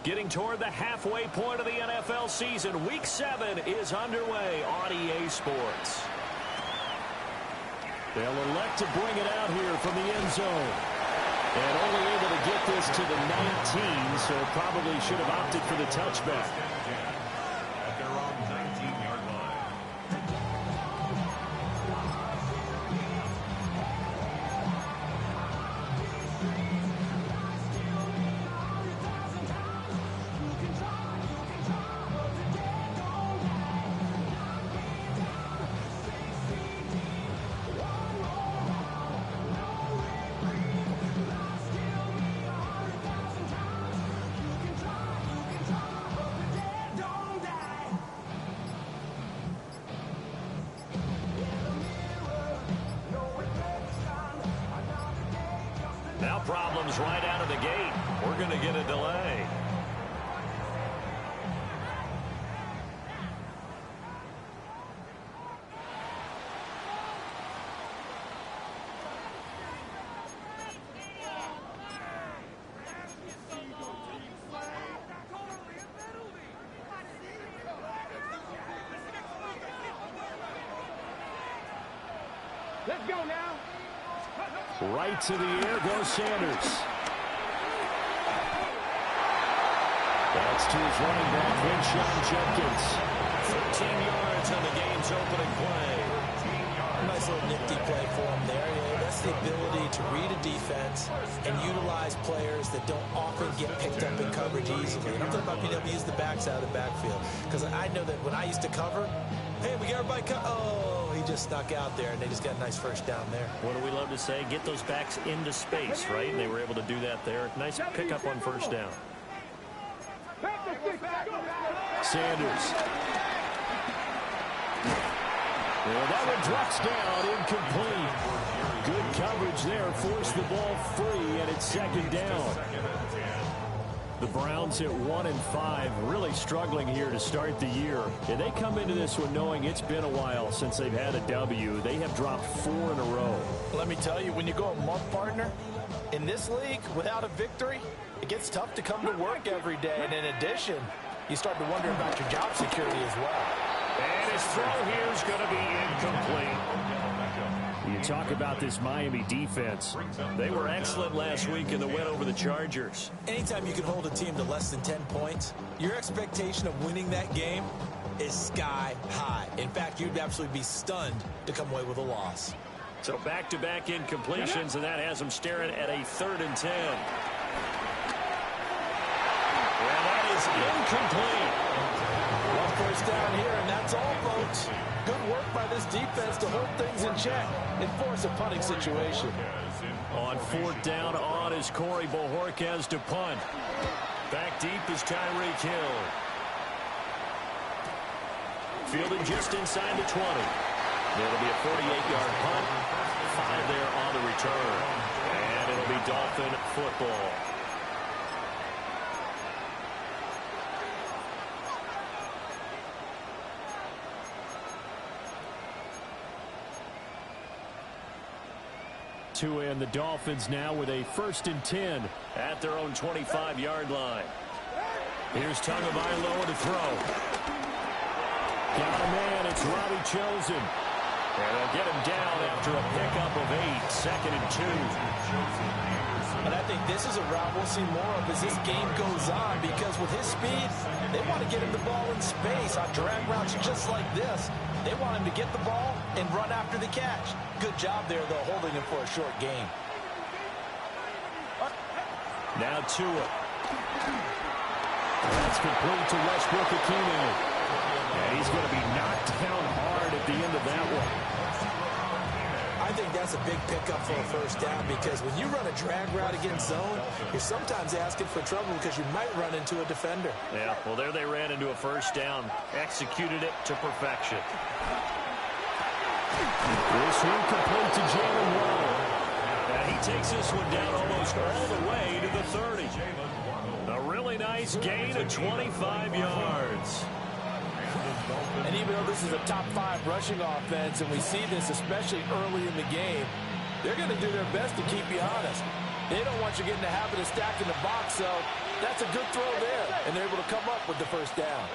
Getting toward the halfway point of the NFL season. Week 7 is underway on EA Sports. They'll elect to bring it out here from the end zone. And only able to get this to the 19, so probably should have opted for the touchback. At their own 19-yard line. Now problems right out of the gate. We're going to get a delay. Let's go now. Right to the air goes Sanders. That's to his running back, Quinshon Judkins. 13 yards on the game's opening play. Nice little nifty play for him there. Yeah, that's the ability to read a defense and utilize players that don't often get picked up in coverage easily. And I'm talking about being able to use the backs out of the backfield. Because I know that when I used to cover, hey, we got everybody oh, he just snuck out there, and they just got a nice first down there. What do we love to say? Get those backs into space, right? And they were able to do that there. Nice pickup on first down. Sanders. Well, that one drops down, incomplete. Good coverage there, forced the ball free, and it's second down. The Browns at 1-5, really struggling here to start the year. And they come into this one knowing it's been a while since they've had a W. They have dropped 4 in a row. Let me tell you, when you go a month, partner, in this league, without a victory, it gets tough to come to work every day. And in addition, you start to wonder about your job security as well. And his throw here is going to be incomplete. You talk about this Miami defense. They were excellent last week in the win over the Chargers. Anytime you can hold a team to less than 10 points, your expectation of winning that game is sky high. In fact, you'd absolutely be stunned to come away with a loss. So back-to-back incompletions, and that has them staring at a 3rd and 10. And that is incomplete. One first down here, and that's all, folks. Good work by this defense to hold things in check and force a punting situation. On 4th down, on is Corey Bojorquez to punt. Back deep is Tyreek Hill. Fielded just inside the 20. It'll be a 48-yard punt. 5 there on the return. And it'll be Dolphin football. And the Dolphins now with a 1st and 10 at their own 25-yard line. Here's Tagovailoa to throw. Got a man, it's Robbie Chosen. And they'll get him down after a pickup of 8, 2nd and 2. And I think this is a route we'll see more of as this game goes on, because with his speed, they want to get him the ball in space on drag routes just like this. They want him to get the ball and run after the catch. Good job there, though, holding him for a short game. Now Tua. That's complete to Westbrook-Ikhine. And he's going to be knocked down hard at the end of that one. I think that's a big pickup for a first down, because when you run a drag route against zone, you're sometimes asking for trouble because you might run into a defender. Yeah, well, there they ran into a first down. Executed it to perfection. This one complete to Jalen Waddle. And he takes this one down almost all the way to the 30. A really nice gain of 25 yards. And even though this is a top 5 rushing offense, and we see this especially early in the game, they're going to do their best to keep you honest. They don't want you getting the habit of stacking the box, so That's a good throw there, and they're able to come up with the first down.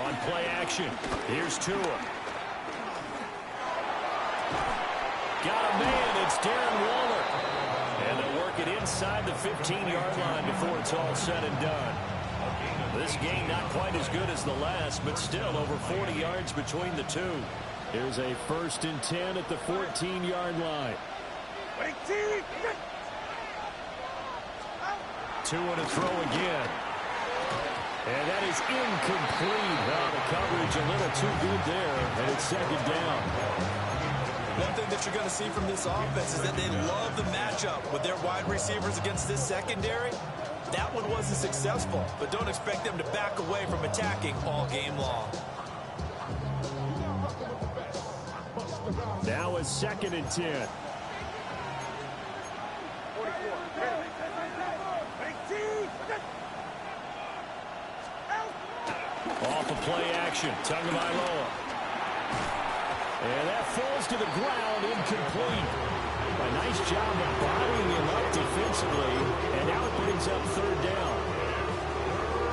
On play action, here's Tua. Got a man, it's Darren Waller. And they'll work it inside the 15-yard line before it's all said and done. This game not quite as good as the last, but still over 40 yards between the two. Here's a 1st and 10 at the 14-yard line. Tua to throw again. And that is incomplete. Well, the coverage a little too good there, and it's 2nd down. One thing that you're going to see from this offense is that they love the matchup with their wide receivers against this secondary. That one wasn't successful, but don't expect them to back away from attacking all game long. Now a 2nd and 10. Off of play action, Tagovailoa. And that falls to the ground, incomplete. A nice job of bodying him up defensively, and now it brings up 3rd down.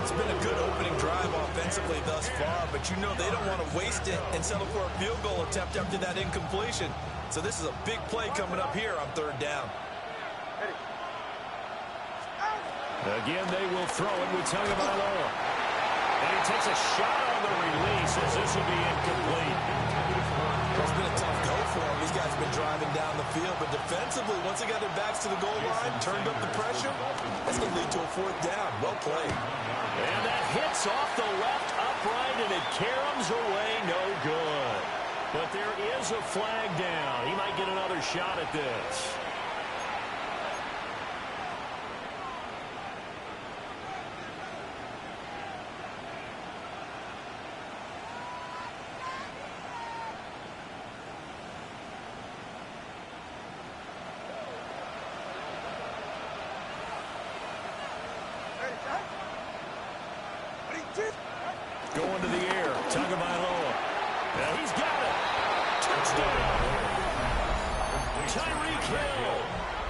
It's been a good opening drive offensively thus far, but you know they don't want to waste it and settle for a field goal attempt after that incompletion. So this is a big play coming up here on 3rd down. Again, they will throw it with Tagovailoa. And he takes a shot on the release as this will be incomplete. It's been a tough go for him. These guys have been driving down the field, but defensively, once they got their backs to the goal line, turned up the pressure, that's going to lead to a 4th down. Well played. And that hits off the left upright, and it caroms away, no good. But there is a flag down. He might get another shot at this. Going to the air, Tagovailoa. Well, he's got it. Touchdown. Tyreek Hill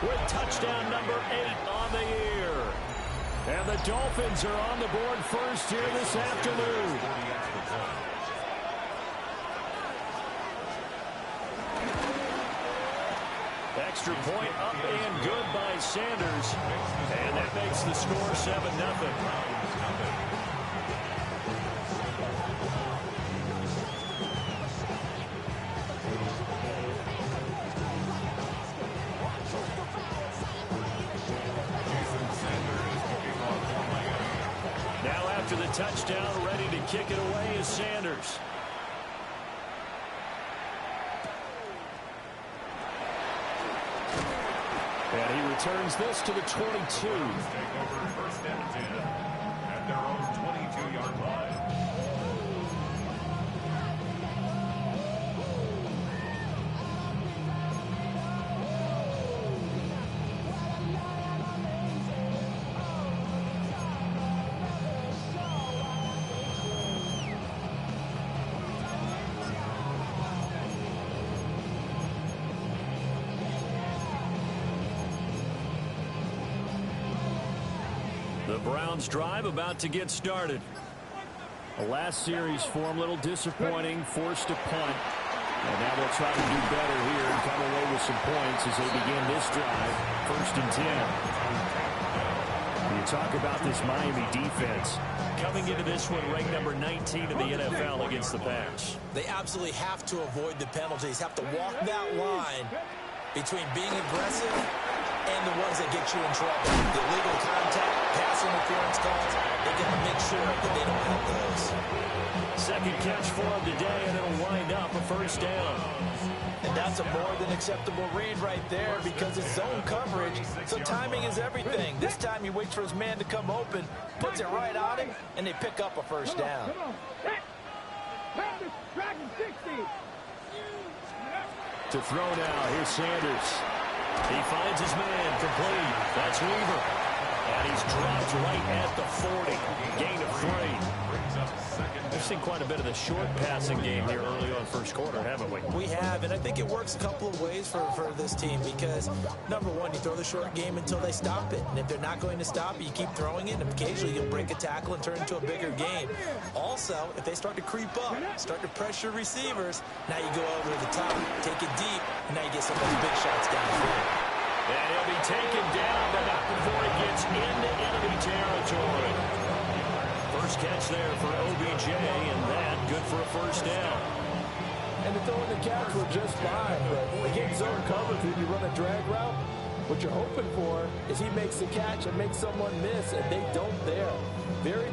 with touchdown number 8 on the year. And the Dolphins are on the board first here this afternoon. Extra point up and good by Sanders. And that makes the score 7-0. After the touchdown, ready to kick it away is Sanders. And he returns this to the 22. Take over 1st and 10 at their own 22-yard line. The Browns drive about to get started. The last series for them, a little disappointing, forced a punt. And now they'll try to do better here and come away with some points as they begin this drive. 1st and 10. You talk about this Miami defense. Coming into this one, ranked number 19 in the NFL against the pass. They absolutely have to avoid the penalties, have to walk that line between being aggressive and the ones that get you in trouble. The illegal contact, pass interference calls, they got to make sure that they don't hit those. 2nd catch for him today, and it'll wind up a 1st down. And that's a more than acceptable read right there because it's zone coverage, so timing is everything. This time he waits for his man to come open, puts it right on him, and they pick up a 1st down. To throw now, here's Sanders. He finds his man, complete. That's Weaver. And he's dropped right at the 40. Gain of 3. seen quite a bit of the short passing game here early on first quarter, haven't we? We have, and I think it works a couple of ways for this team because, number one, you throw the short game until they stop it. And if they're not going to stop it, you keep throwing it, and occasionally you'll break a tackle and turn it into a bigger game. Also, if they start to creep up, start to pressure receivers, now you go over the top, take it deep, and now you get some of those big shots downfield. And he'll be taken down, but not before he gets into enemy territory. First catch there for OBJ, and that good for a first down. And the throw and the catch were just fine, but against zone coverage, when you run a drag route, what you're hoping for is he makes the catch and makes someone miss, and they don't there. Very